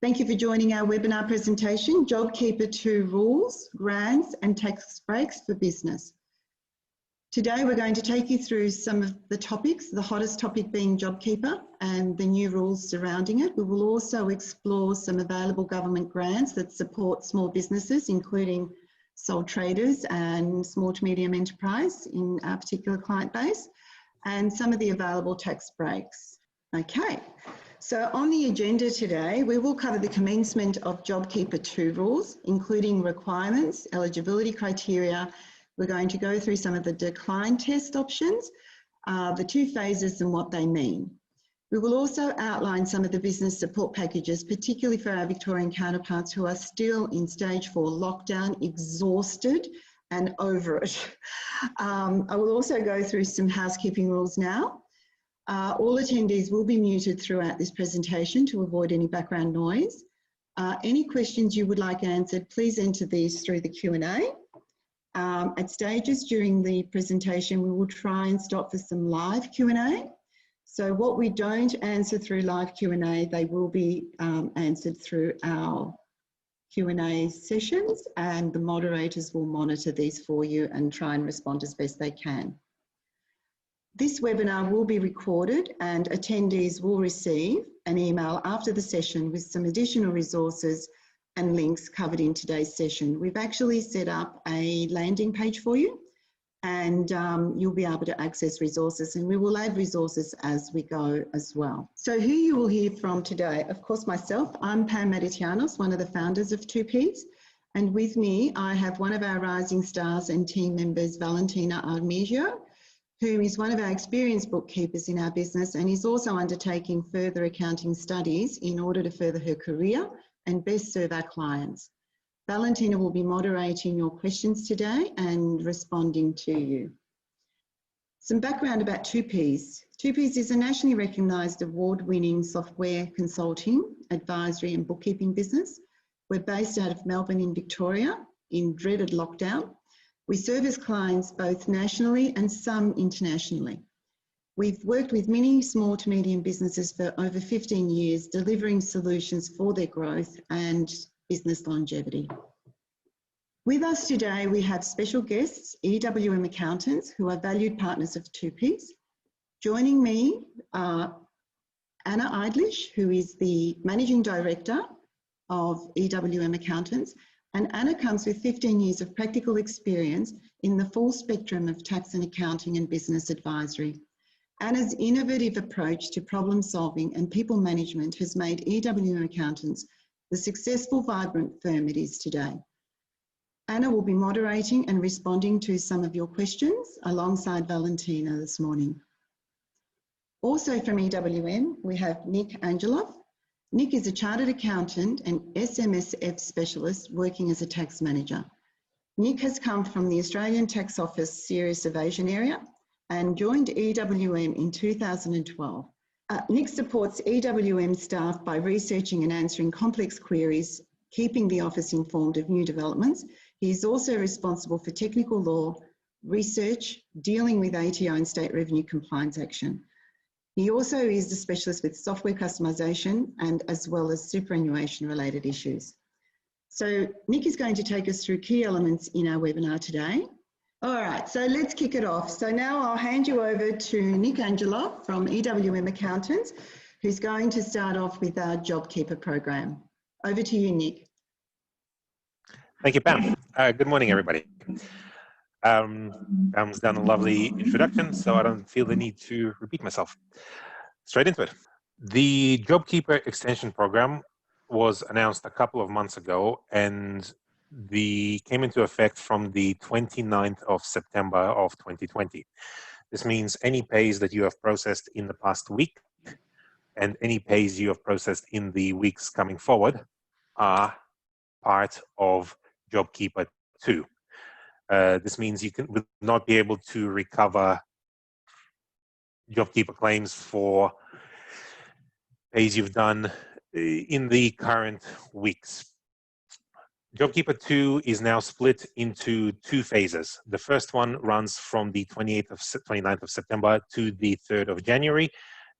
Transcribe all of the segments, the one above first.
Thank you for joining our webinar presentation, JobKeeper 2 Rules, Grants and Tax Breaks for Business. Today we're going to take you through some of the topics, the hottest topic being JobKeeper and the new rules surrounding it. We will also explore some available government grants that support small businesses, including sole traders and small to medium enterprise in our particular client base, and some of the available tax breaks. Okay, so on the agenda today, we will cover the commencement of JobKeeper 2 rules, including requirements, eligibility criteria. We're going to go through some of the decline test options, the two phases and what they mean. We will also outline some of the business support packages, particularly for our Victorian counterparts who are still in stage 4 lockdown, exhausted and over it. I will also go through some housekeeping rules now. All attendees will be muted throughout this presentation to avoid any background noise. Any questions you would like answered, please enter these through the Q&A. At stages during the presentation, we will try and stop for some live Q&A. So what we don't answer through live Q&A, they will be answered through our Q&A sessions, and the moderators will monitor these for you and try and respond as best they can. This webinar will be recorded and attendees will receive an email after the session with some additional resources and links covered in today's session. We've actually set up a landing page for you, and you'll be able to access resources, and we will add resources as we go as well. So who you will hear from today, of course myself, I'm Pam Maditianos, one of the founders of 2Ps, and with me I have one of our rising stars and team members, Valentina Armigio, who is one of our experienced bookkeepers in our business and is also undertaking further accounting studies in order to further her career and best serve our clients. Valentina will be moderating your questions today and responding to you. Some background about 2Ps. 2Ps is a nationally recognised award-winning software consulting, advisory and bookkeeping business. We're based out of Malvern in Victoria in dreaded lockdown. We service clients both nationally and some internationally. We've worked with many small to medium businesses for over 15 years, delivering solutions for their growth and business longevity. With us today, we have special guests, EWM Accountants, who are valued partners of 2Ps. Joining me are Anna Eidlich, who is the Managing Director of EWM Accountants, and Anna comes with 15 years of practical experience in the full spectrum of tax and accounting and business advisory. Anna's innovative approach to problem solving and people management has made EWM Accountants the successful, vibrant firm it is today. Anna will be moderating and responding to some of your questions alongside Valentina this morning. Also from EWM, we have Nick Angelov. Nick is a chartered accountant and SMSF specialist working as a tax manager. Nick has come from the Australian Tax Office Serious Evasion area and joined EWM in 2012. Nick supports EWM staff by researching and answering complex queries, keeping the office informed of new developments. He is also responsible for technical law, research, dealing with ATO and state revenue compliance action. He also is a specialist with software customization and as well as superannuation related issues. So Nick is going to take us through key elements in our webinar today. All right, so let's kick it off. So now I'll hand you over to Nick Angelov from EWM Accountants, who's going to start off with our JobKeeper program. Over to you, Nick. Thank you, Pam. Good morning, everybody. Pam's done a lovely introduction, so I don't feel the need to repeat myself. Straight into it. The JobKeeper extension program was announced a couple of months ago and came into effect from the 29th of September of 2020. This means any pays that you have processed in the past week and any pays you have processed in the weeks coming forward are part of JobKeeper 2. This means you will not be able to recover JobKeeper claims for pays you've done in the current weeks. JobKeeper 2 is now split into two phases. The first one runs from the 29th of September to the 3rd of January,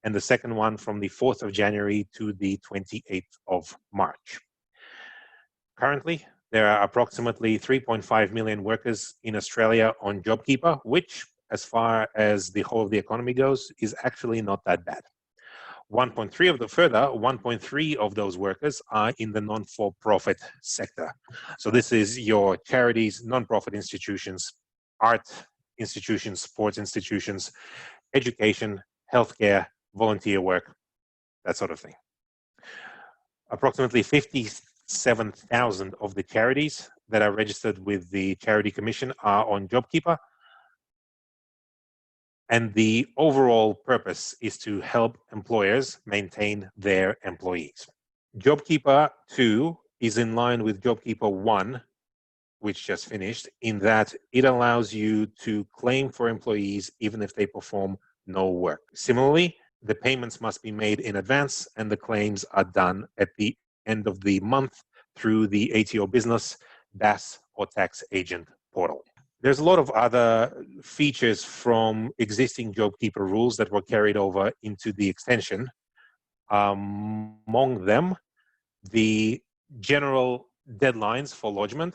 and the second one from the 4th of January to the 28th of March. Currently, there are approximately 3.5 million workers in Australia on JobKeeper, which, as far as the whole of the economy goes, is actually not that bad. 1.3 of those workers are in the non-for-profit sector. So this is your charities, non-profit institutions, art institutions, sports institutions, education, healthcare, volunteer work, that sort of thing. Approximately 57,000 of the charities that are registered with the Charity Commission are on JobKeeper. And the overall purpose is to help employers maintain their employees. JobKeeper 2 is in line with JobKeeper 1, which just finished, in that it allows you to claim for employees even if they perform no work. Similarly, the payments must be made in advance and the claims are done at the end of the month through the ATO Business, BAS, or Tax Agent portal. There's a lot of other features from existing JobKeeper rules that were carried over into the extension. Among them, the general deadlines for lodgement.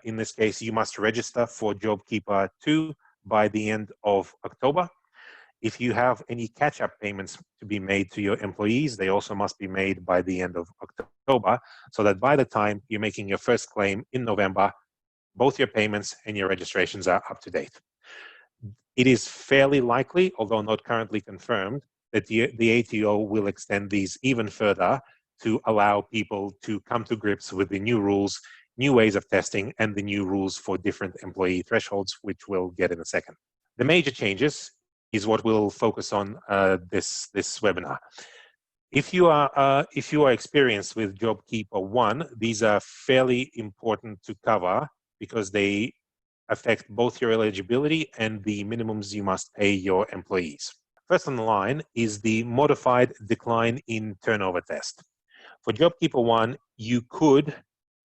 In this case, you must register for JobKeeper 2 by the end of October. If you have any catch-up payments to be made to your employees, they also must be made by the end of October, so that by the time you're making your first claim in November, both your payments and your registrations are up to date. It is fairly likely, although not currently confirmed, that the ATO will extend these even further to allow people to come to grips with the new rules, new ways of testing, and the new rules for different employee thresholds, which we'll get in a second. The major changes is what we'll focus on this webinar. If you are experienced with JobKeeper 1, these are fairly important to cover because they affect both your eligibility and the minimums you must pay your employees. First on the line is the modified decline in turnover test. For JobKeeper 1, you could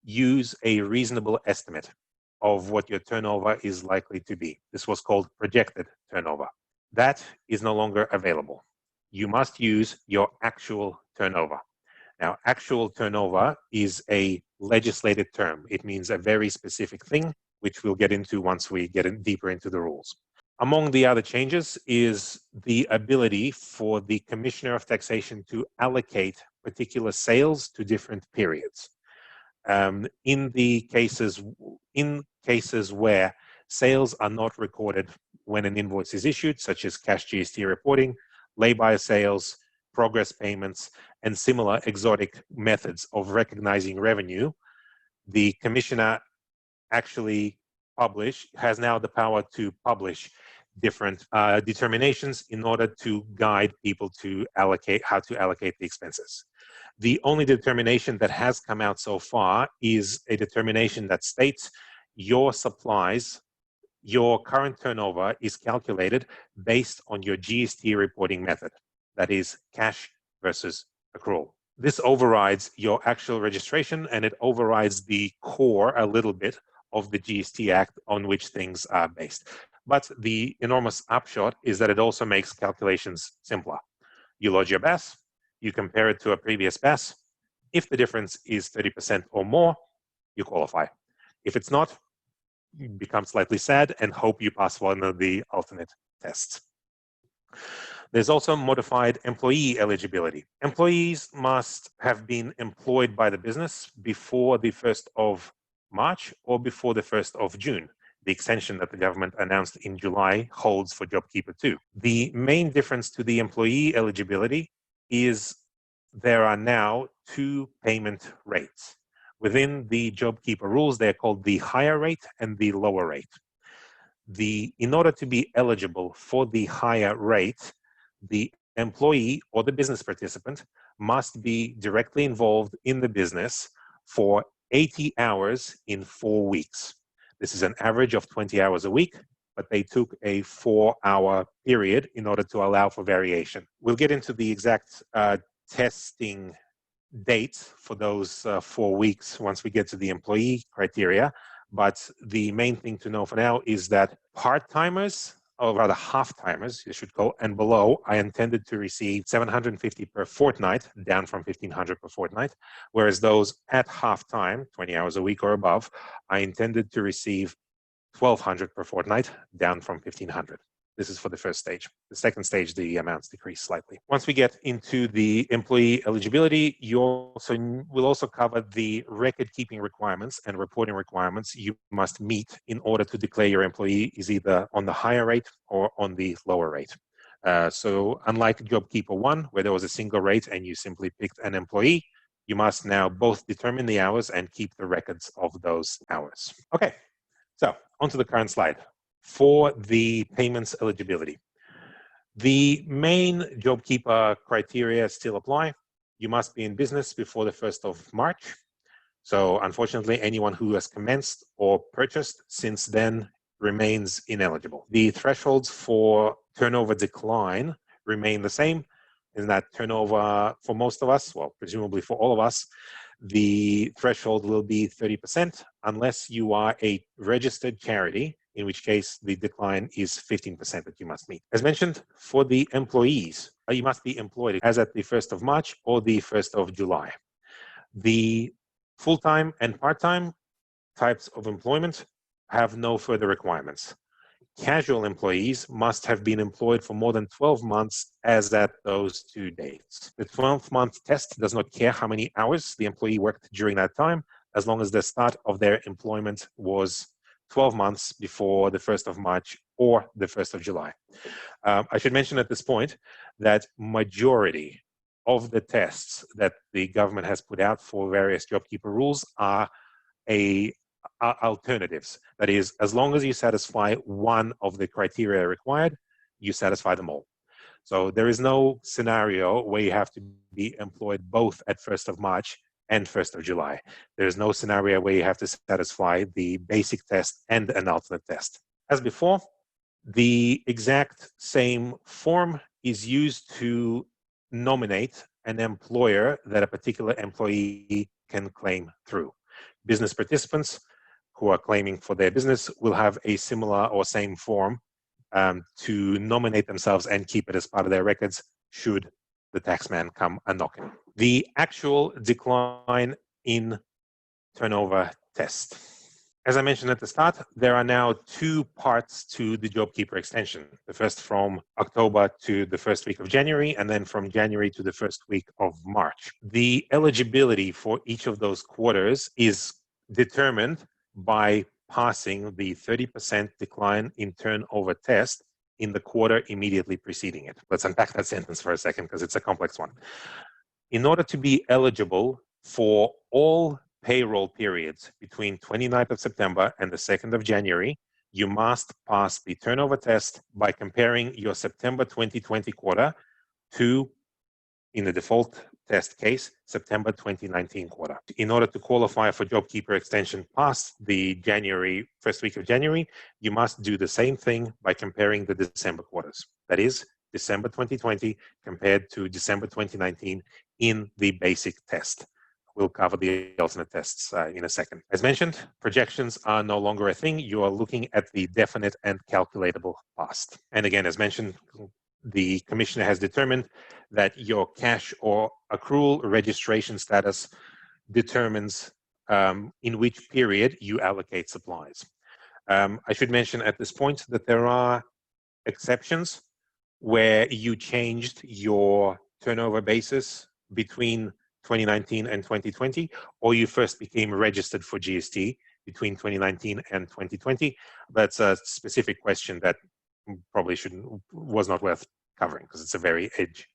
use a reasonable estimate of what your turnover is likely to be. This was called projected turnover. That is no longer available. You must use your actual turnover. Now, actual turnover is a legislated term. It means a very specific thing, which we'll get into once we get in deeper into the rules. Among the other changes is the ability for the Commissioner of Taxation to allocate particular sales to different periods. In cases where sales are not recorded when an invoice is issued, such as cash GST reporting, lay-by sales, progress payments, and similar exotic methods of recognizing revenue, the Commissioner actually has now the power to publish different determinations in order to guide people to how to allocate the expenses. The only determination that has come out so far is a determination that states your supplies, your current turnover is calculated based on your GST reporting method. That is cash versus accrual. This overrides your actual registration and it overrides the core a little bit of the GST Act on which things are based. But the enormous upshot is that it also makes calculations simpler. You lodge your BAS, you compare it to a previous BAS. If the difference is 30% or more, you qualify. If it's not, you become slightly sad and hope you pass one of the alternate tests. There's also modified employee eligibility. Employees must have been employed by the business before the 1st of March or before the 1st of June. The extension that the government announced in July holds for JobKeeper 2. The main difference to the employee eligibility is there are now two payment rates. Within the JobKeeper rules, they're called the higher rate and the lower rate. In order to be eligible for the higher rate, the employee or the business participant must be directly involved in the business for 80 hours in 4 weeks. This is an average of 20 hours a week, but they took a 4-hour period in order to allow for variation. We'll get into the exact testing dates for those 4 weeks once we get to the employee criteria. But the main thing to know for now is that part-timers or rather half-timers, you should call, and below, I intended to receive 750 per fortnight, down from 1,500 per fortnight, whereas those at half-time, 20 hours a week or above, I intended to receive 1,200 per fortnight, down from 1,500. This is for the first stage. The second stage, the amounts decrease slightly. Once we get into the employee eligibility, we'll also cover the record-keeping requirements and reporting requirements you must meet in order to declare your employee is either on the higher rate or on the lower rate. So unlike JobKeeper 1, where there was a single rate and you simply picked an employee, you must now both determine the hours and keep the records of those hours. Okay, so onto the current slide. For the payments eligibility, the main JobKeeper criteria still apply. You must be in business before the 1st of March. So unfortunately, anyone who has commenced or purchased since then remains ineligible. The thresholds for turnover decline remain the same, in that turnover for most of us, well, presumably for all of us, the threshold will be 30% unless you are a registered charity, in which case the decline is 15% that you must meet. As mentioned, for the employees, you must be employed as at the 1st of March or the 1st of July. The full-time and part-time types of employment have no further requirements. Casual employees must have been employed for more than 12 months as at those 2 dates. The 12-month test does not care how many hours the employee worked during that time, as long as the start of their employment was 12 months before the 1st of March or the 1st of July. I should mention at this point that majority of the tests that the government has put out for various JobKeeper rules are alternatives. That is, as long as you satisfy one of the criteria required, you satisfy them all. So there is no scenario where you have to be employed both at 1st of March and 1st of July. There's no scenario where you have to satisfy the basic test and an alternate test. As before, the exact same form is used to nominate an employer that a particular employee can claim through. Business participants who are claiming for their business will have a similar or same form to nominate themselves and keep it as part of their records should the taxman come a-knocking. The actual decline in turnover test. As I mentioned at the start, there are now 2 parts to the JobKeeper extension. The first from October to the first week of January, and then from January to the first week of March. The eligibility for each of those quarters is determined by passing the 30% decline in turnover test in the quarter immediately preceding it. Let's unpack that sentence for a second because it's a complex one. In order to be eligible for all payroll periods between 29th of September and the 2nd of January, you must pass the turnover test by comparing your September 2020 quarter to, in the default test case, September 2019 quarter. In order to qualify for JobKeeper extension past the first week of January, you must do the same thing by comparing the December quarters. That is, December 2020 compared to December 2019 in the basic test. We'll cover the alternate tests in a second. As mentioned, projections are no longer a thing. You are looking at the definite and calculatable past. And again, as mentioned, the Commissioner has determined that your cash or accrual registration status determines in which period you allocate supplies. I should mention at this point that there are exceptions where you changed your turnover basis between 2019 and 2020, or you first became registered for GST between 2019 and 2020. That's a specific question that probably was not worth covering because it's a very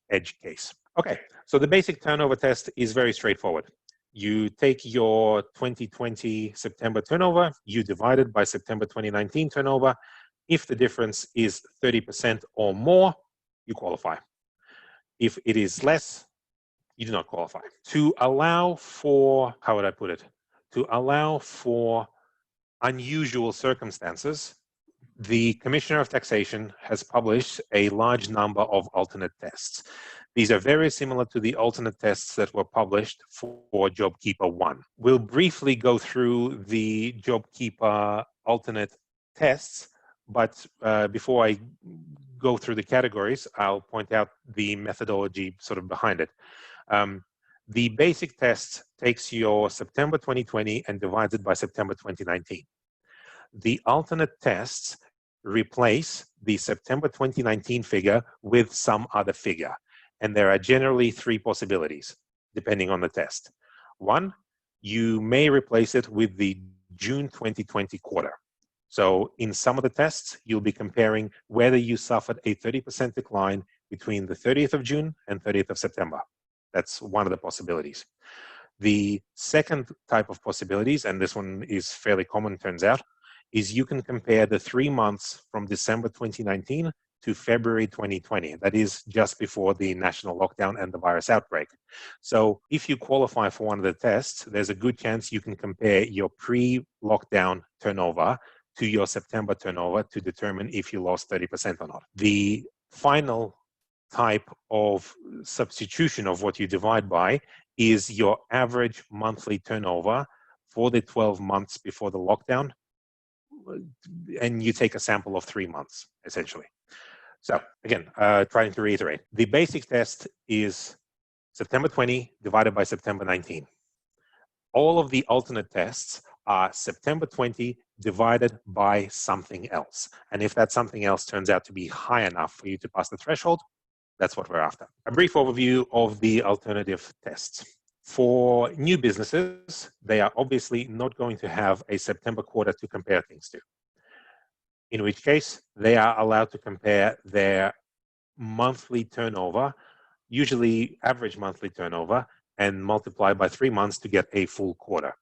edge case. Okay, so the basic turnover test is very straightforward. You take your 2020 September turnover, you divide it by September 2019 turnover. If the difference is 30% or more, you qualify. If it is less, you do not qualify. To allow for, how would I put it? To allow for unusual circumstances, the Commissioner of Taxation has published a large number of alternate tests. These are very similar to the alternate tests that were published for JobKeeper 1. We'll briefly go through the JobKeeper alternate tests, But before I go through the categories, I'll point out the methodology sort of behind it. The basic test takes your September 2020 and divides it by September 2019. The alternate tests replace the September 2019 figure with some other figure. And there are generally three possibilities, depending on the test. One, you may replace it with the June 2020 quarter. So in some of the tests, you'll be comparing whether you suffered a 30% decline between the 30th of June and 30th of September. That's one of the possibilities. The second type of possibilities, and this one is fairly common, turns out, is you can compare the 3 months from December 2019 to February 2020. That is just before the national lockdown and the virus outbreak. So if you qualify for one of the tests, there's a good chance you can compare your pre-lockdown turnover to your September turnover to determine if you lost 30% or not. The final type of substitution of what you divide by is your average monthly turnover for the 12 months before the lockdown, and you take a sample of 3 months, essentially. So again, trying to reiterate, the basic test is September 20 divided by September 19. All of the alternate tests are September 20 divided by something else. And if that something else turns out to be high enough for you to pass the threshold, that's what we're after. A brief overview of the alternative tests. For new businesses, they are obviously not going to have a September quarter to compare things to, in which case they are allowed to compare their monthly turnover, usually average monthly turnover, and multiply by 3 months to get a full quarter.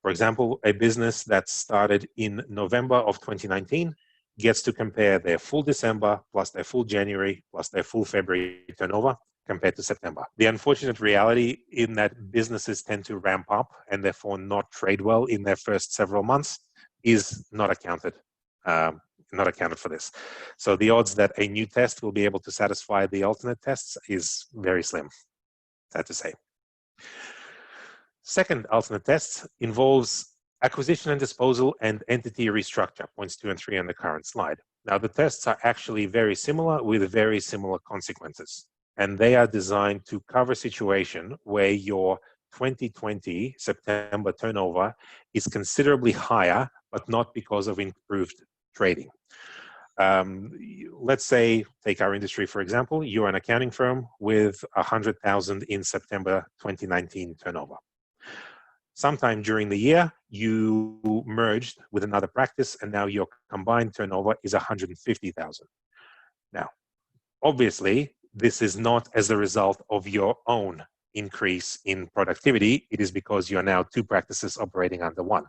For example, a business that started in November of 2019 gets to compare their full December plus their full January plus their full February turnover compared to September. The unfortunate reality in that businesses tend to ramp up and therefore not trade well in their first several months is not accounted for this. So the odds that a new test will be able to satisfy the alternate tests is very slim, sad to say. Second alternate test involves acquisition and disposal and entity restructure, points 2 and 3 on the current slide. Now, the tests are actually very similar with very similar consequences, and they are designed to cover a situation where your 2020 September turnover is considerably higher, but not because of improved trading. Let's say, take our industry, for example, you're an accounting firm with 100,000 in September 2019 turnover. Sometime during the year, you merged with another practice, and now your combined turnover is 150,000. Now, obviously, this is not as a result of your own increase in productivity. It is because you are now 2 practices operating under one.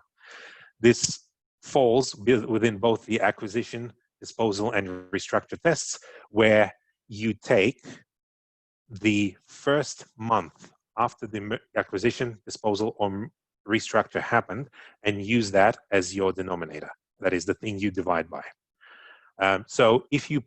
This falls within both the acquisition, disposal, and restructure tests, where you take the first month after the acquisition, disposal, or restructure happened and use that as your denominator. That is the thing you divide by. So if you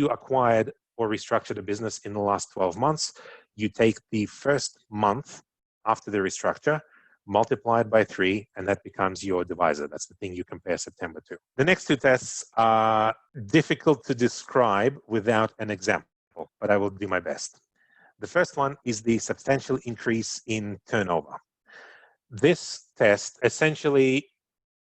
acquired or restructured a business in the last 12 months, you take the first month after the restructure, multiply it by 3, and that becomes your divisor. That's the thing you compare September to. The next 2 tests are difficult to describe without an example, but I will do my best. The first one is the substantial increase in turnover. This test essentially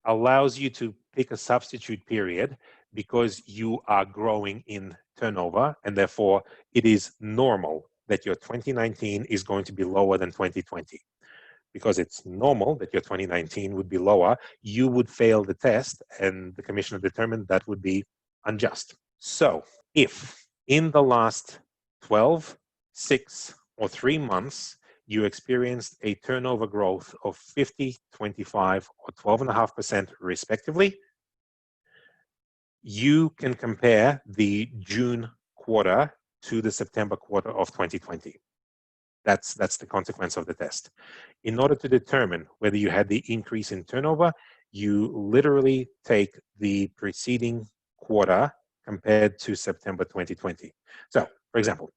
allows you to pick a substitute period because you are growing in turnover, and therefore it is normal that your 2019 is going to be lower than 2020. Because it's normal that your 2019 would be lower, you would fail the test, and the commissioner determined that would be unjust. So if in the last 12, 6, or 3 months, you experienced a turnover growth of 50, 25, or 12.5% respectively, you can compare the June quarter to the September quarter of 2020. That's the consequence of the test. In order to determine whether you had the increase in turnover, you literally take the preceding quarter compared to September 2020. So, for example,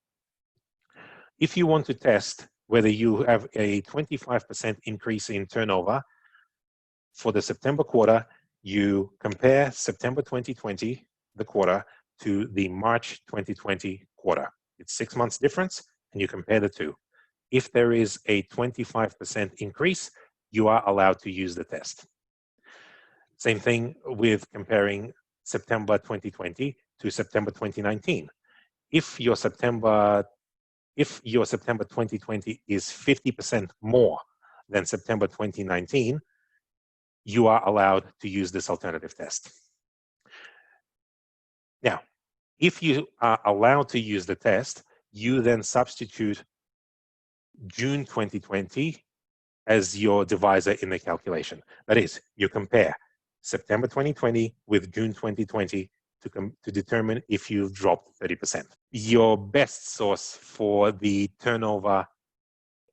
if you want to test whether you have a 25% increase in turnover for the September quarter, you compare September 2020, the quarter, to the March 2020 quarter. It's 6 months difference, and you compare the two. If there is a 25% increase, you are allowed to use the test. Same thing with comparing September 2020 to September 2019. If your September 2020 is 50% more than September 2019, you are allowed to use this alternative test. Now, if you are allowed to use the test, you then substitute June 2020 as your divisor in the calculation. That is, you compare September 2020 with June 2020 to determine if you've dropped 30%. Your best source for the turnover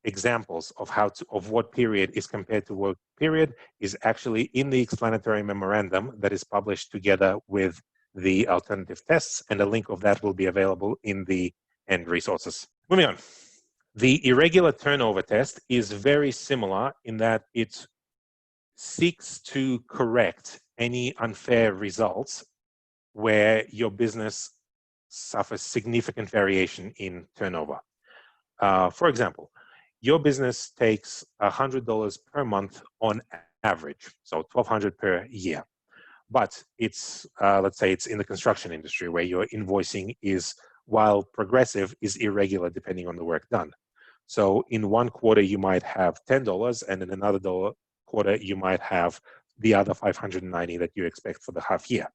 examples of what period is compared to what period is actually in the explanatory memorandum that is published together with the alternative tests, and a link of that will be available in the end resources. Moving on. The irregular turnover test is very similar in that it seeks to correct any unfair results where your business suffers significant variation in turnover. For example, your business takes $100 per month on average, so $1,200 per year. But it's, let's say it's in the construction industry where your invoicing is, while progressive, is irregular depending on the work done. So in one quarter, you might have $10, and in another quarter, you might have the other $590 that you expect for the half year.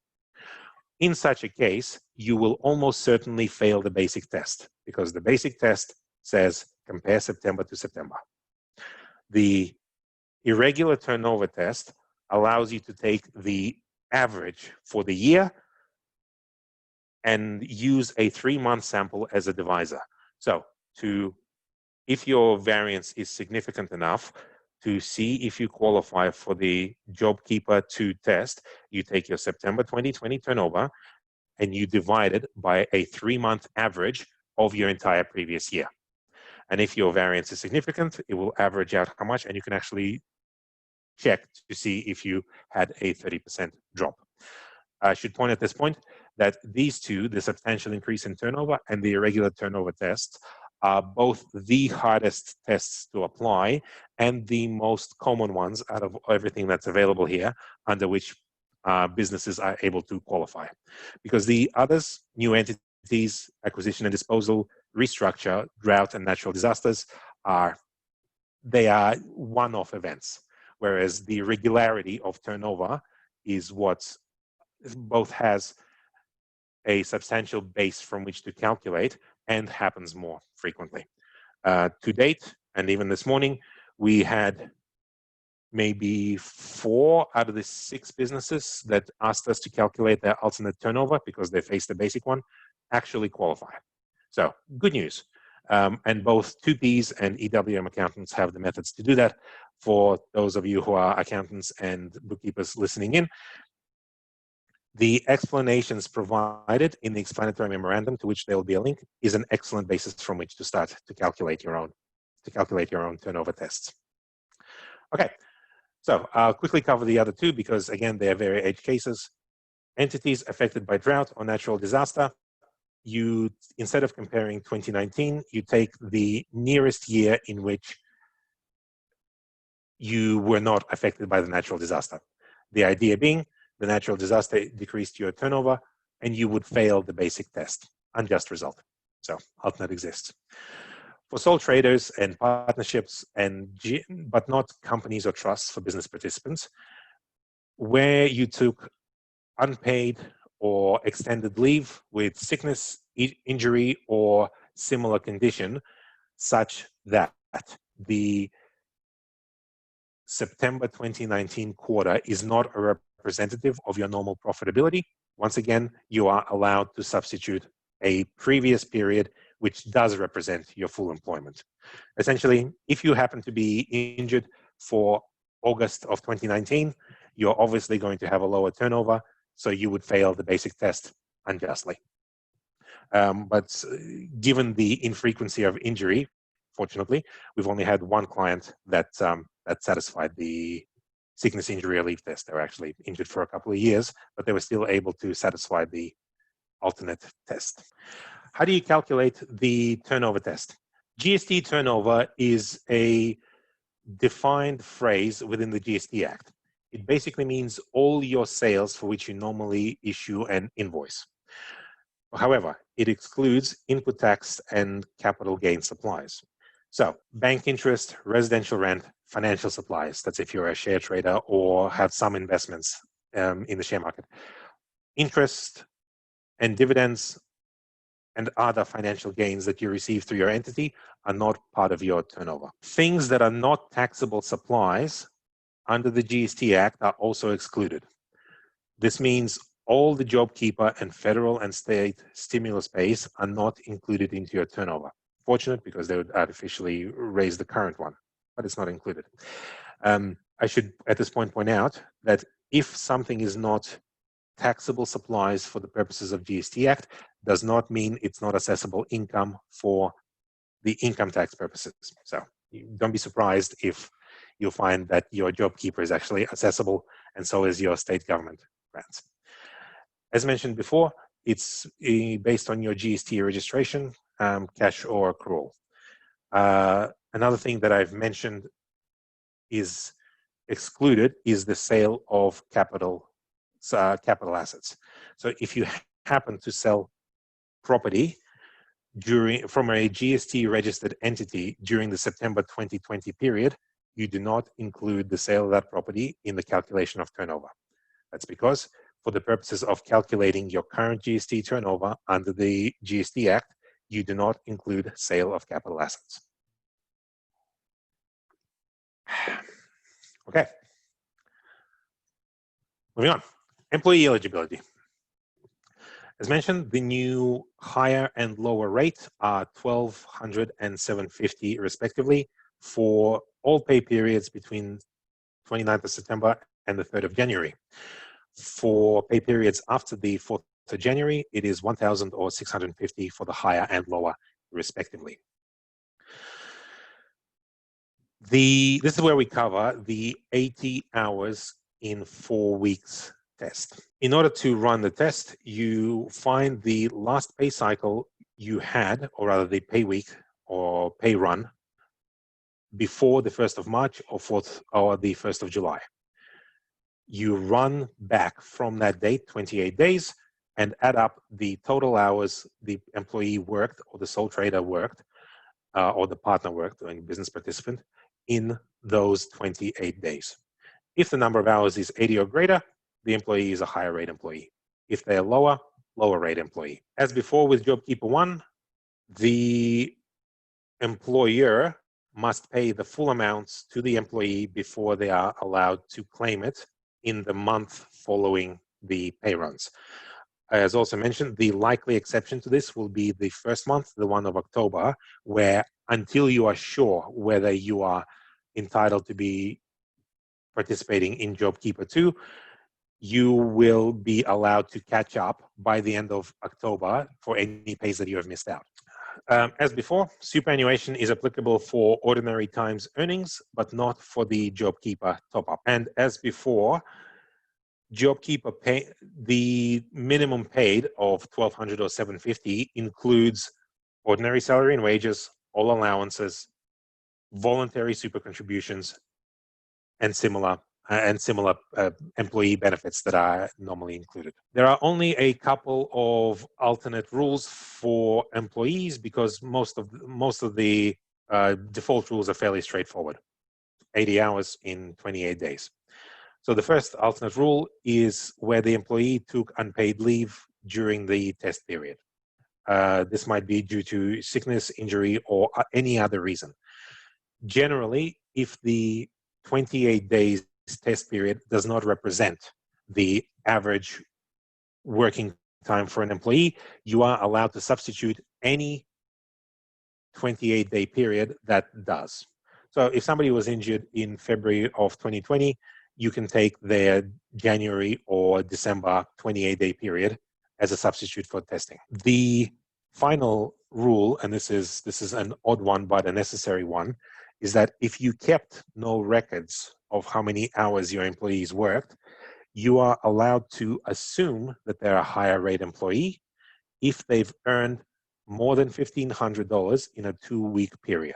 In such a case, you will almost certainly fail the basic test because the basic test says compare September to September. The irregular turnover test allows you to take the average for the year and use a 3-month sample as a divisor. So if your variance is significant enough to see if you qualify for the JobKeeper 2 test, you take your September 2020 turnover and you divide it by a 3-month average of your entire previous year. And if your variance is significant, it will average out how much, and you can actually check to see if you had a 30% drop. I should point at this point that these two, the substantial increase in turnover and the irregular turnover tests, are both the hardest tests to apply and the most common ones out of everything that's available here, under which businesses are able to qualify. Because the others, new entities, acquisition and disposal, restructure, drought, and natural disasters, they are one-off events, whereas the regularity of turnover is what both has a substantial base from which to calculate and happens more frequently. To date, and even this morning, we had maybe 4 out of the 6 businesses that asked us to calculate their alternate turnover because they faced the basic one actually qualify. So good news. And both 2Ps and EWM Accountants have the methods to do that. For those of you who are accountants and bookkeepers listening in, the explanations provided in the explanatory memorandum, to which there will be a link, is an excellent basis from which to start to calculate your own turnover tests. Okay, so I'll quickly cover the other 2 because, again, they are very edge cases. Entities affected by drought or natural disaster, you, instead of comparing 2019, you take the nearest year in which you were not affected by the natural disaster. The idea being the natural disaster decreased your turnover and you would fail the basic test. Unjust result. So alternate exists. For sole traders and partnerships, but not companies or trusts for business participants, where you took unpaid or extended leave with sickness, injury, or similar condition, such that the September 2019 quarter is not a representative of your normal profitability. Once again, you are allowed to substitute a previous period which does represent your full employment. Essentially, if you happen to be injured for August of 2019, you're obviously going to have a lower turnover, so you would fail the basic test unjustly. But given the infrequency of injury, fortunately, we've only had one client that satisfied the sickness, injury, or leave test. They were actually injured for a couple of years, but they were still able to satisfy the alternate test. How do you calculate the turnover test? GST turnover is a defined phrase within the GST Act. It basically means all your sales for which you normally issue an invoice. However, it excludes input tax and capital gain supplies. So bank interest, residential rent, financial supplies, that's if you're a share trader or have some investments in the share market. Interest and dividends and other financial gains that you receive through your entity are not part of your turnover. Things that are not taxable supplies under the GST Act are also excluded. This means all the JobKeeper and federal and state stimulus pays are not included into your turnover. Fortunate, because they would artificially raise the current one, but it's not included. I should at this point point out that if something is not taxable supplies for the purposes of GST Act, does not mean it's not assessable income for the income tax purposes. So don't be surprised if you'll find that your JobKeeper is actually assessable, and so is your state government grants. As mentioned before, it's based on your GST registration, cash or accrual. Another thing that I've mentioned is excluded is the sale of capital assets. So if you happen to sell property from a GST registered entity during the September 2020 period, you do not include the sale of that property in the calculation of turnover. That's because for the purposes of calculating your current GST turnover under the GST Act, you do not include sale of capital assets. Okay. Moving on. Employee eligibility. As mentioned, the new higher and lower rate are $1,200 and $750 respectively for all pay periods between 29th of September and the 3rd of January. For pay periods after the 4th of January, it is $1,000 or $650 for the higher and lower respectively. This is where we cover the 80 hours in 4 weeks test. In order to run the test, you find the last pay cycle you had, or rather the pay week or pay run, before the 1st of March or the 1st of July. You run back from that date 28 days and add up the total hours the employee worked or the sole trader worked or the partner worked, or business participant, in those 28 days. If the number of hours is 80 or greater, the employee is a higher rate employee. If they are lower, lower rate employee. As before with JobKeeper 1, the employer must pay the full amounts to the employee before they are allowed to claim it in the month following the pay runs. As also mentioned, the likely exception to this will be the first month, the one of October, where until you are sure whether you are entitled to be participating in JobKeeper 2, you will be allowed to catch up by the end of October for any pays that you have missed out. As before, superannuation is applicable for ordinary times earnings, but not for the JobKeeper top-up. And as before, JobKeeper pay, the minimum paid of $1,200 or $750 includes ordinary salary and wages, all allowances, voluntary super contributions, and similar employee benefits that are normally included. There are only a couple of alternate rules for employees because most of the default rules are fairly straightforward. 80 hours in 28 days. So the first alternate rule is where the employee took unpaid leave during the test period. This might be due to sickness, injury, or any other reason. Generally, if the 28 days test period does not represent the average working time for an employee, you are allowed to substitute any 28-day period that does. So if somebody was injured in February of 2020, you can take their January or December 28-day period as a substitute for testing. The final rule, and this is an odd one but a necessary one, is that if you kept no records of how many hours your employees worked, you are allowed to assume that they're a higher rate employee if they've earned more than $1,500 in a 2-week period.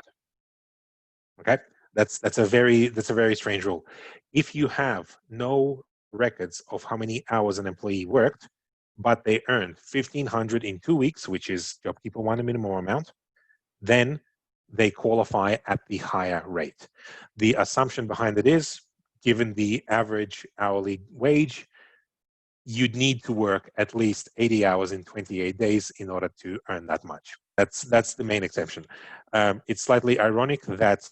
Okay, that's a very strange rule. If you have no records of how many hours an employee worked, but they earned $1,500 in 2 weeks, which is JobKeeper 1 minimum amount, then they qualify at the higher rate. The assumption behind it is, given the average hourly wage, you'd need to work at least 80 hours in 28 days in order to earn that much. That's the main exception. It's slightly ironic that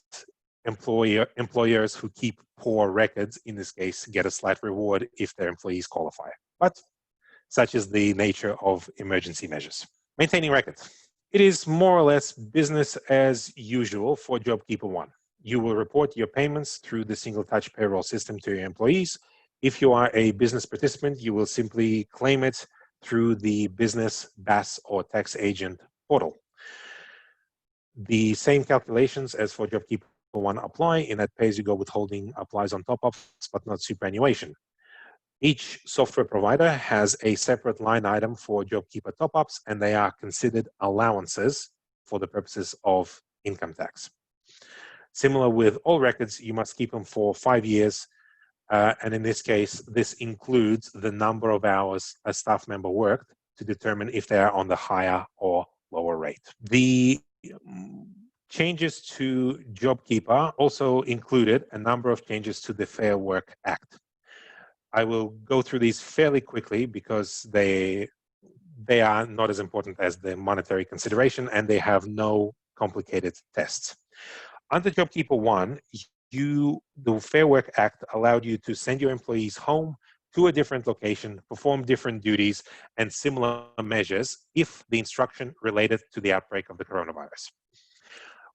employers who keep poor records, in this case, get a slight reward if their employees qualify. But such is the nature of emergency measures. Maintaining records. It is more or less business as usual for JobKeeper 1. You will report your payments through the single touch payroll system to your employees. If you are a business participant, you will simply claim it through the business, BAS, or tax agent portal. The same calculations as for JobKeeper 1 apply, in that pay-as-you-go withholding applies on top-ups, but not superannuation. Each software provider has a separate line item for JobKeeper top-ups, and they are considered allowances for the purposes of income tax. Similar with all records, you must keep them for 5 years, and in this case, this includes the number of hours a staff member worked to determine if they are on the higher or lower rate. The changes to JobKeeper also included a number of changes to the Fair Work Act. I will go through these fairly quickly because they are not as important as the monetary consideration, and they have no complicated tests. Under JobKeeper 1, the Fair Work Act allowed you to send your employees home to a different location, perform different duties and similar measures if the instruction related to the outbreak of the coronavirus.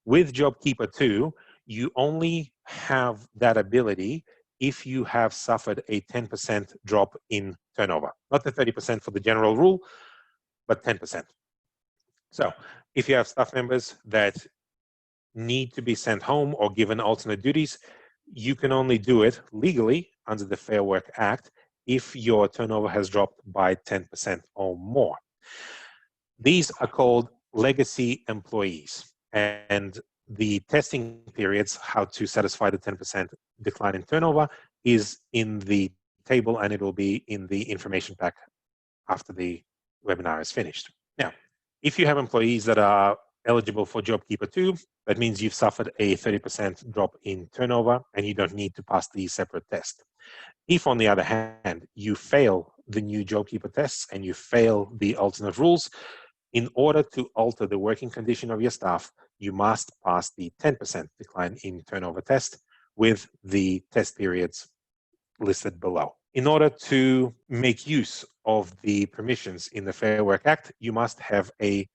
With JobKeeper 2, you only have that ability if you have suffered a 10% drop in turnover. Not the 30% for the general rule, but 10%. So if you have staff members that need to be sent home or given alternate duties, you can only do it legally under the Fair Work Act if your turnover has dropped by 10% or more. These are called legacy employees, and the testing periods, how to satisfy the 10% decline in turnover, is in the table, and it will be in the information pack after the webinar is finished. Now, if you have employees that are eligible for JobKeeper 2, that means you've suffered a 30% drop in turnover and you don't need to pass the separate test. If, on the other hand, you fail the new JobKeeper tests and you fail the alternate rules, in order to alter the working condition of your staff, you must pass the 10% decline in turnover test with the test periods listed below. In order to make use of the permissions in the Fair Work Act, you must have a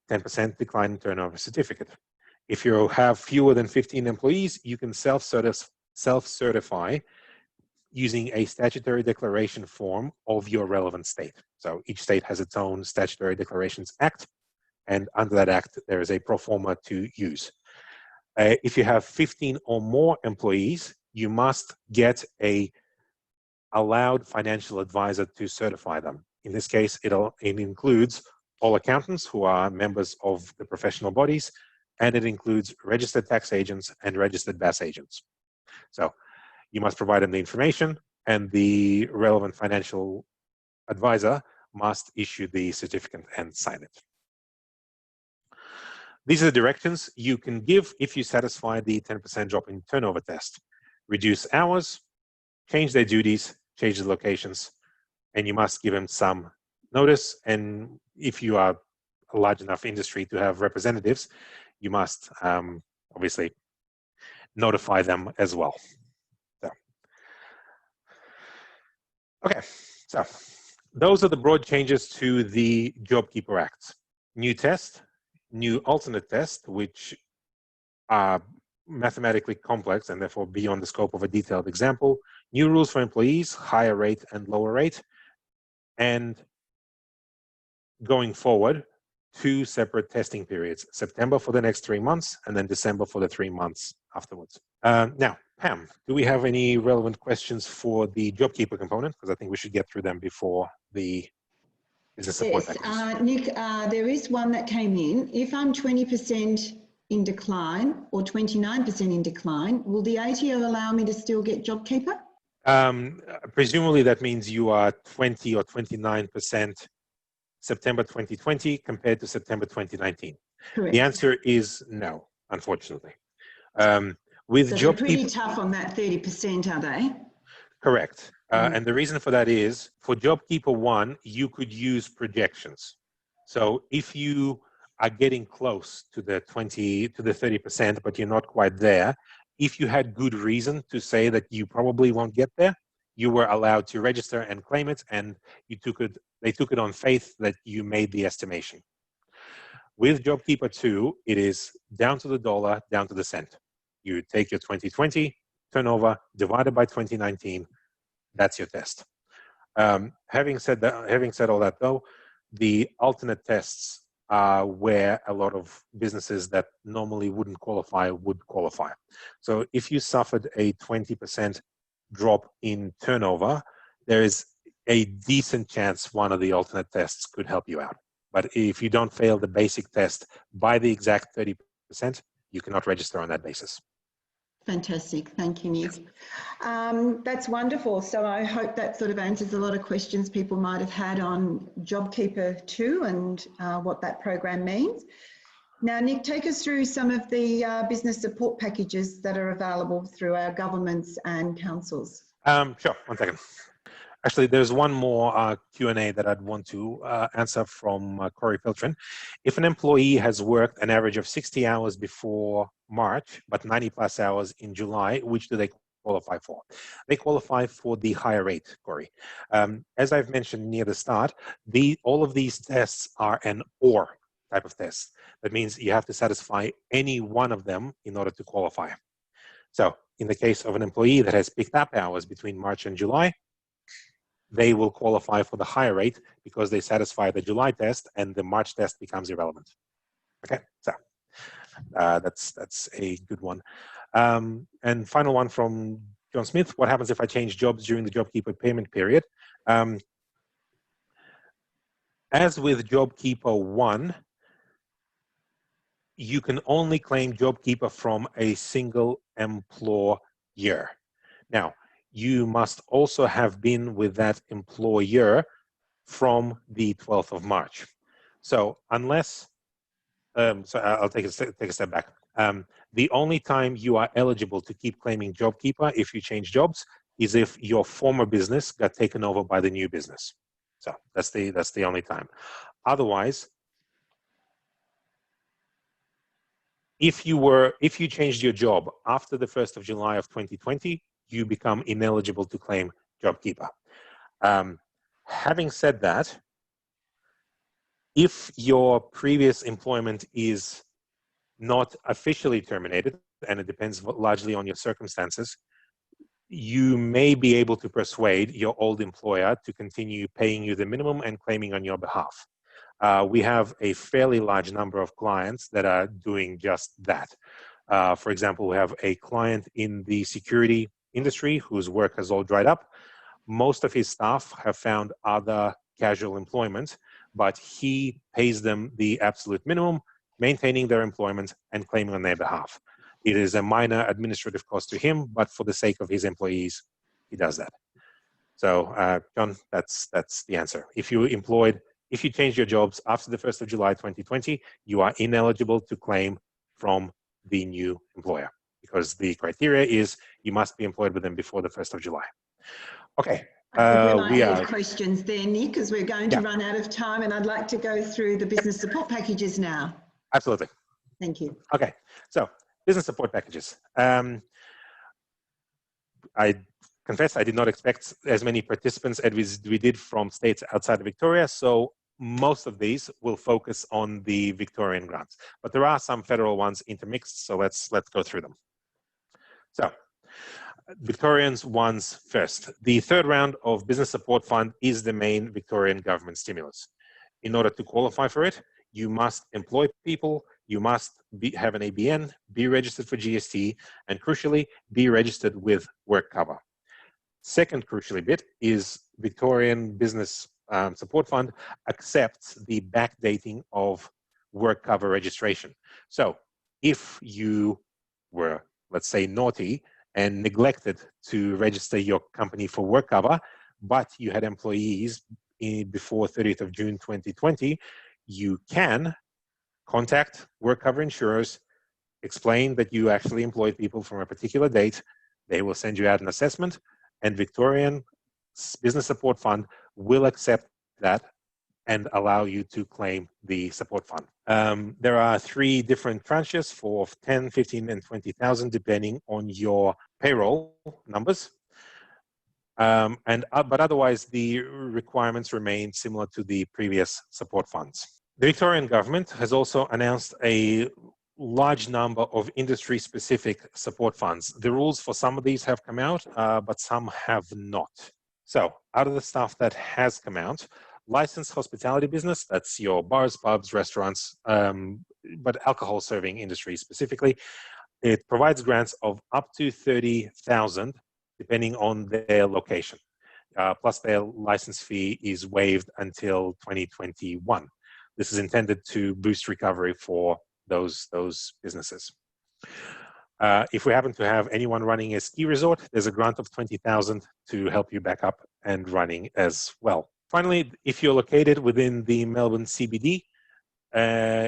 10% decline in turnover certificate. If you have fewer than 15 employees, you can self-certify using a statutory declaration form of your relevant state. So each state has its own Statutory Declarations Act, and under that act, there is a pro forma to use. If you have 15 or more employees, you must get a allowed financial advisor to certify them. In this case, it includes all accountants who are members of the professional bodies, and it includes registered tax agents and registered BAS agents. So you must provide them the information, and the relevant financial advisor must issue the certificate and sign it. These are the directions you can give if you satisfy the 10% drop in turnover test. Reduce hours, change their duties, change the locations, and you must give them some notice. And if you are a large enough industry to have representatives, you must obviously notify them as well. So, okay, so those are the broad changes to the JobKeeper Act. New test, new alternate test, which are mathematically complex and therefore beyond the scope of a detailed example. New rules for employees, higher rate and lower rate. And going forward, 2 separate testing periods, September for the next 3 months, and then December for the 3 months afterwards. Now, Pam, do we have any relevant questions for the JobKeeper component? Because I think we should get through them before the business support Yes, packages. Nick, there is one that came in. If I'm 20% in decline or 29% in decline, will the ATO allow me to still get JobKeeper? Presumably that means you are 20 or 29% September 2020 compared to September 2019. Correct. The answer is no, unfortunately. With So they're pretty JobKeeper, tough on that 30%, are they? correct. And the reason for that is, for JobKeeper 1, you could use projections. So if you are getting close to the 30%, but you're not quite there, if you had good reason to say that you probably won't get there, you were allowed to register and claim it, and they took it on faith that you made the estimation. With JobKeeper 2, it is down to the dollar, down to the cent. You take your 2020 turnover divided by 2019. That's your test. Having said all that, though, the alternate tests are where a lot of businesses that normally wouldn't qualify would qualify. So if you suffered a 20% drop in turnover, there is a decent chance one of the alternate tests could help you out. But if you don't fail the basic test by the exact 30%, you cannot register on that basis. Fantastic. Thank you, Nick. That's wonderful. So I hope that sort of answers a lot of questions people might have had on JobKeeper 2 and what that program means. Now, Nick, take us through some of the business support packages that are available through our governments and councils. Sure, 1 second. Actually, there's one more Q&A that I'd want to answer from Corey Piltrin. If an employee has worked an average of 60 hours before March, but 90 plus hours in July, which do they qualify for? They qualify for the higher rate, Corey. As I've mentioned near the start, all of these tests are an or type of test. That means you have to satisfy any one of them in order to qualify. So in the case of an employee that has picked up hours between March and July, they will qualify for the higher rate because they satisfy the July test and the March test becomes irrelevant. Okay, so that's a good one. And final one from John Smith, what happens if I change jobs during the JobKeeper payment period? As with JobKeeper 1, you can only claim JobKeeper from a single employer. Now, you must also have been with that employer from the 12th of March. So unless, so I'll take a step back. The only time you are eligible to keep claiming JobKeeper if you change jobs is if your former business got taken over by the new business. So that's the only time. Otherwise, if you changed your job after the 1st of July of 2020, you become ineligible to claim JobKeeper. Having said that, if your previous employment is not officially terminated, and it depends largely on your circumstances, you may be able to persuade your old employer to continue paying you the minimum and claiming on your behalf. We have a fairly large number of clients that are doing just that. For example, we have a client in the security industry whose work has all dried up. Most of his staff have found other casual employment, but he pays them the absolute minimum, maintaining their employment and claiming on their behalf. It is a minor administrative cost to him, but for the sake of his employees, he does that. So, John, that's the answer. If you change your jobs after the 1st of July 2020, you are ineligible to claim from the new employer because the criteria is you must be employed with them before the 1st of July. Okay. We have questions there, Nick, because we're going to run out of time, and I'd like to go through the business support packages now. Absolutely. Thank you. Okay. So, business support packages. I confess I did not expect as many participants as we did from states outside of Victoria, so most of these will focus on the Victorian grants, but there are some federal ones intermixed, so let's go through them. So, Victorians ones first. The third round of Business Support Fund is the main Victorian government stimulus. In order to qualify for it, you must employ people, you must have an ABN, be registered for GST, and crucially, be registered with WorkCover. Second crucially bit is Victorian Business Support Fund accepts the backdating of WorkCover registration. So if you were, let's say, naughty and neglected to register your company for WorkCover, but you had employees before 30th of June 2020, you can contact WorkCover insurers, explain that you actually employed people from a particular date. They will send you out an assessment, and Victorian Business Support Fund will accept that and allow you to claim the support fund. There are 3 different tranches for 10, 15, and 20,000, depending on your payroll numbers. But otherwise, the requirements remain similar to the previous support funds. The Victorian Government has also announced a large number of industry-specific support funds. The rules for some of these have come out, but some have not. So, out of the stuff that has come out, licensed hospitality business, that's your bars, pubs, restaurants, but alcohol serving industry specifically, it provides grants of up to 30,000 depending on their location. Plus their license fee is waived until 2021. This is intended to boost recovery for those businesses. If we happen to have anyone running a ski resort, there's a grant of 20,000 to help you back up and running as well. Finally, if you're located within the Melbourne CBD,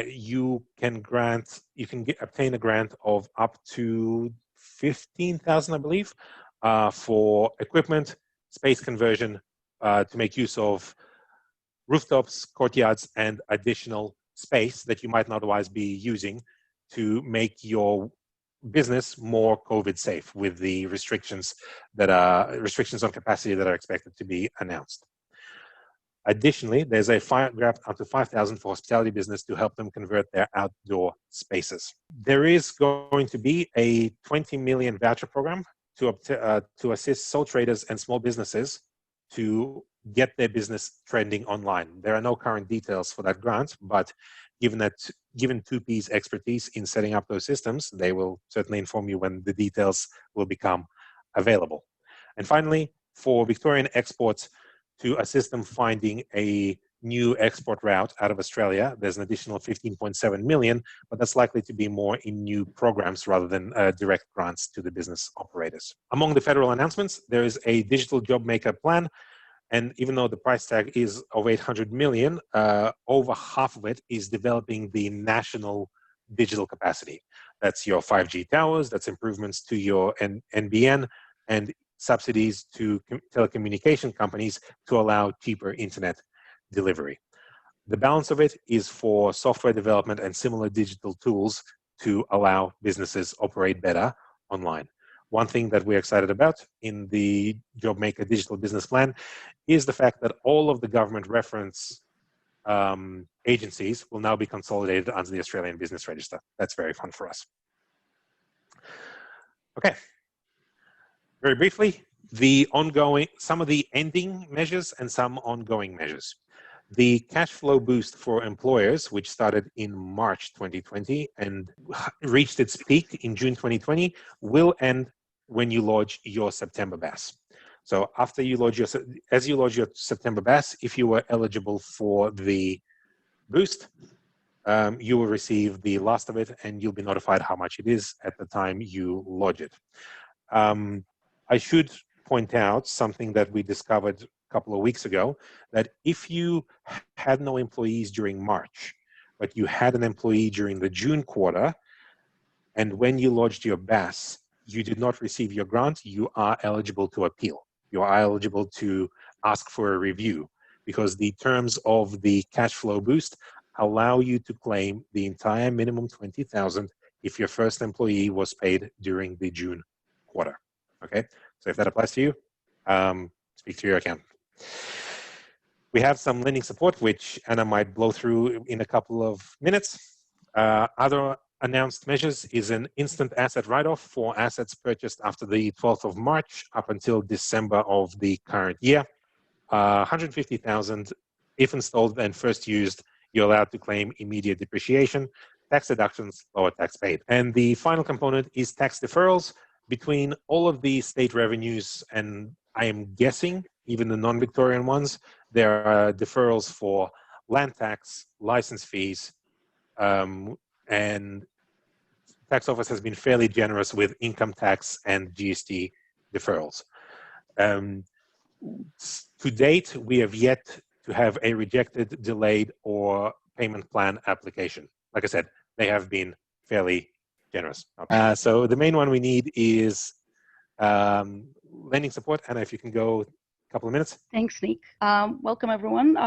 you can obtain a grant of up to 15,000, I believe, for equipment, space conversion, to make use of rooftops, courtyards, and additional space that you might not otherwise be using to make your business more COVID safe with the restrictions on capacity that are expected to be announced. Additionally, there's a grant up to 5,000 for hospitality business to help them convert their outdoor spaces. There is going to be a 20 million voucher program to assist sole traders and small businesses to get their business trending online. There are no current details for that grant, but given 2P's expertise in setting up those systems, they will certainly inform you when the details will become available. And finally, for Victorian exports, to assist them finding a new export route out of Australia, there's an additional 15.7 million, but that's likely to be more in new programs rather than direct grants to the business operators. Among the federal announcements, there is a digital job maker plan. And even though the price tag is of 800 million, over half of it is developing the national digital capacity. That's your 5G towers, that's improvements to your NBN, and subsidies to telecommunication companies to allow cheaper internet delivery. The balance of it is for software development and similar digital tools to allow businesses operate better online. One thing that we're excited about in the JobMaker Digital Business Plan is the fact that all of the government reference agencies will now be consolidated under the Australian Business Register. That's very fun for us. Okay. Very briefly, some of the ending measures and some ongoing measures. The cash flow boost for employers, which started in March 2020 and reached its peak in June 2020, will end when you lodge your September BAS. So after you lodge as you lodge your September BAS, if you were eligible for the boost, you will receive the last of it and you'll be notified how much it is at the time you lodge it. I should point out something that we discovered a couple of weeks ago, that if you had no employees during March, but you had an employee during the June quarter, and when you lodged your BAS, you did not receive your grant, you are eligible to appeal. You are eligible to ask for a review because the terms of the cash flow boost allow you to claim the entire minimum 20,000 if your first employee was paid during the June quarter. Okay, so if that applies to you, speak to your accountant. We have some lending support, which Anna might blow through in a couple of minutes. Other announced measures is an instant asset write-off for assets purchased after the 12th of March up until December of the current year. 150,000, if installed and first used, you're allowed to claim immediate depreciation. tax deductions, lower tax paid. And the final component is tax deferrals between all of the state revenues, and I am guessing even the non-Victorian ones, there are deferrals for land tax, license fees, and tax office has been fairly generous with income tax and GST deferrals. To date, we have yet to have a rejected, delayed, or payment plan application. Like I said, they have been fairly generous. So the main one we need is lending support. Anna, if you can go a couple of minutes. Thanks, Nick. Welcome, everyone.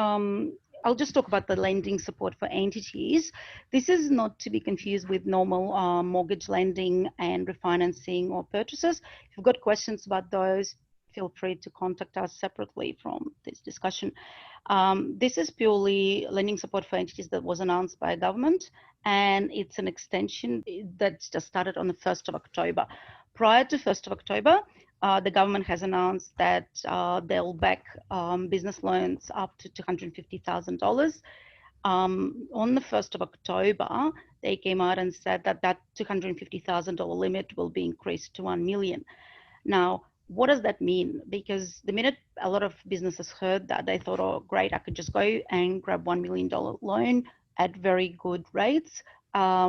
I'll just talk about the lending support for entities. This is not to be confused with normal mortgage lending and refinancing or purchases. If you've got questions about those, feel free to contact us separately from this discussion. This is purely lending support for entities that was announced by government, and it's an extension that's just started on the 1st of October. Prior to 1st of October, the government has announced that they'll back business loans up to $250,000. On the 1st of October, they came out and said that that $250,000 limit will be increased to $1 million. Now, what does that mean? Because the minute a lot of businesses heard that, they thought, oh, great, I could just go and grab $1 million loan at very good rates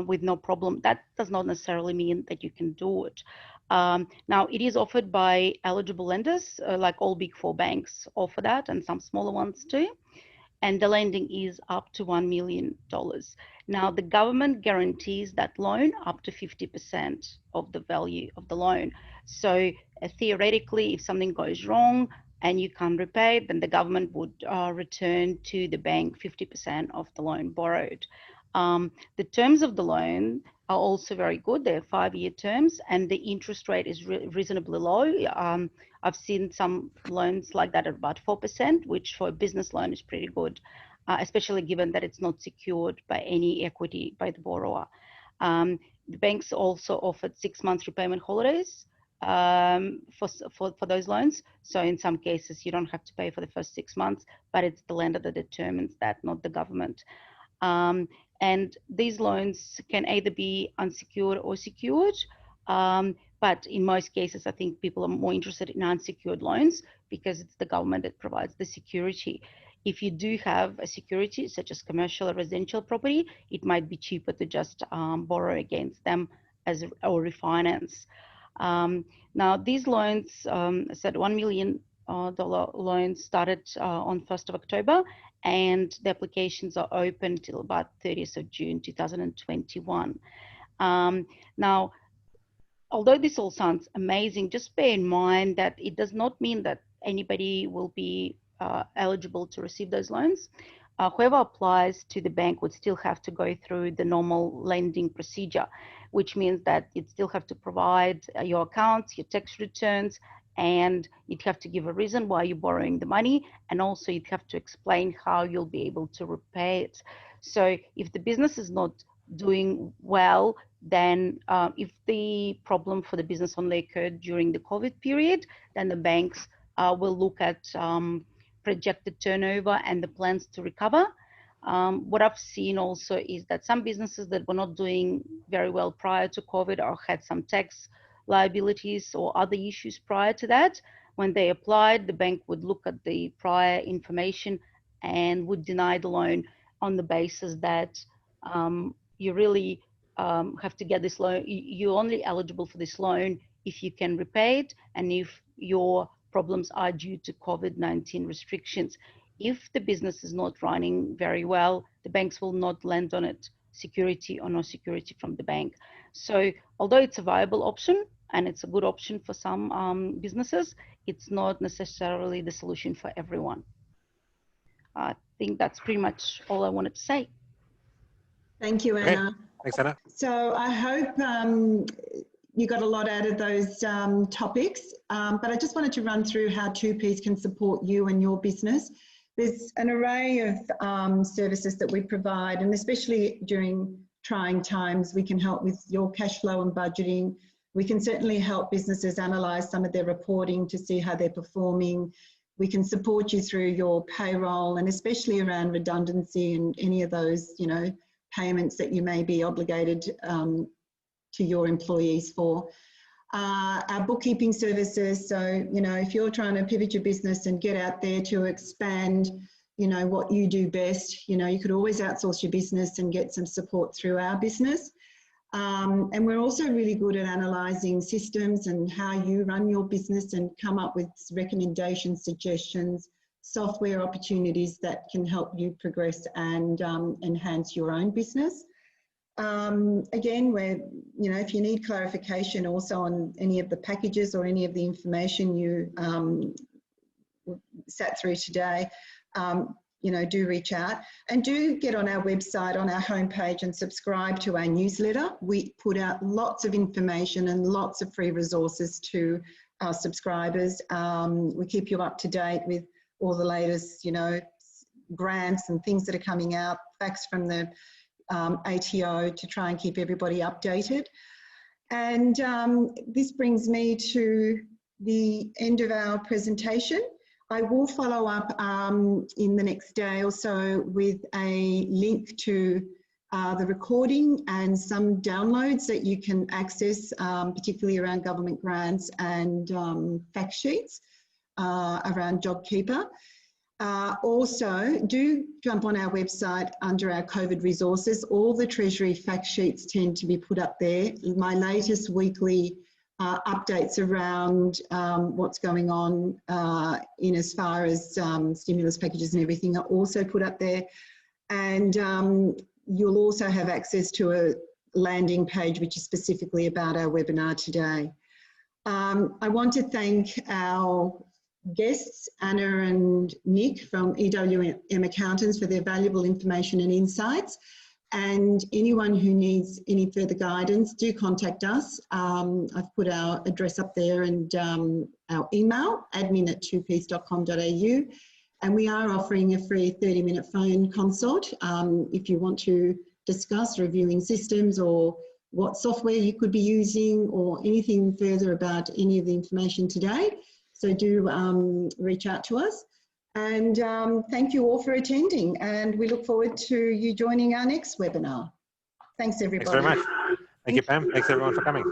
with no problem. That does not necessarily mean that you can do it. Now, it is offered by eligible lenders, like all big four banks offer that, and some smaller ones too. And the lending is up to $1 million. Now, the government guarantees that loan up to 50% of the value of the loan. So theoretically, if something goes wrong and you can't repay, then the government would return to the bank 50% of the loan borrowed. The terms of the loan are also very good. They're 5-year terms, and the interest rate is reasonably low. I've seen some loans like that at about 4%, which for a business loan is pretty good, especially given that it's not secured by any equity by the borrower. The banks also offered 6 months repayment holidays for those loans. So in some cases, you don't have to pay for the first 6 months, but it's the lender that determines that, not the government. And these loans can either be unsecured or secured. But in most cases, I think people are more interested in unsecured loans because it's the government that provides the security. If you do have a security, such as commercial or residential property, it might be cheaper to just borrow against them or refinance. Now, these loans, I said $1 million loans started on 1st of October, and the applications are open till about 30th of June 2021. Now, although this all sounds amazing, just bear in mind that it does not mean that anybody will be eligible to receive those loans. Whoever applies to the bank would still have to go through the normal lending procedure, which means that you'd still have to provide your accounts, your tax returns, and you'd have to give a reason why you're borrowing the money, and also you'd have to explain how you'll be able to repay it. So if the business is not doing well, then if the problem for the business only occurred during the COVID period, then the banks will look at projected turnover and the plans to recover. What I've seen also is that some businesses that were not doing very well prior to COVID or had some tax liabilities or other issues prior to that, when they applied, the bank would look at the prior information and would deny the loan on the basis that you really have to get this loan. You're only eligible for this loan if you can repay it and if your problems are due to COVID-19 restrictions. If the business is not running very well, the banks will not lend on it, security or no security from the bank. So although it's a viable option and it's a good option for some businesses, it's not necessarily the solution for everyone. I think that's pretty much all I wanted to say. Thank you, Anna. Okay. Thanks, Anna. So I hope you got a lot out of those topics, but I just wanted to run through how 2Ps can support you and your business. There's an array of services that we provide, and especially during trying times, we can help with your cash flow and budgeting. We can certainly help businesses analyse some of their reporting to see how they're performing. We can support you through your payroll, and especially around redundancy and any of those, payments that you may be obligated to your employees for. Our bookkeeping services, so, you know, if you're trying to pivot your business and get out there to expand, you know, what you do best, you know, you could always outsource your business and get some support through our business. And we're also really good at analysing systems and how you run your business and come up with recommendations, suggestions, software opportunities that can help you progress and enhance your own business. Again, we're, you know, if you need clarification also on any of the packages or any of the information you sat through today, you know, do reach out and do get on our website, on our homepage, and subscribe to our newsletter. We put out lots of information and lots of free resources to our subscribers. We keep you up to date with all the latest, you know, grants and things that are coming out, facts from the ATO to try and keep everybody updated. And this brings me to the end of our presentation. I will follow up in the next day or so with a link to the recording and some downloads that you can access, particularly around government grants and fact sheets around JobKeeper. Also, do jump on our website under our COVID resources. All the Treasury fact sheets tend to be put up there. My latest weekly updates around what's going on in as far as stimulus packages and everything are also put up there. And you'll also have access to a landing page which is specifically about our webinar today. I want to thank our guests, Anna and Nick from EWM Accountants, for their valuable information and insights. And anyone who needs any further guidance, do contact us. I've put our address up there and our email, admin@twopiece.com.au. And we are offering a free 30-minute phone consult if you want to discuss reviewing systems or what software you could be using or anything further about any of the information today. So do reach out to us. And thank you all for attending, and we look forward to you joining our next webinar. Thanks, everybody. Thanks very much. Thank you, Pam. Thanks, everyone, for coming.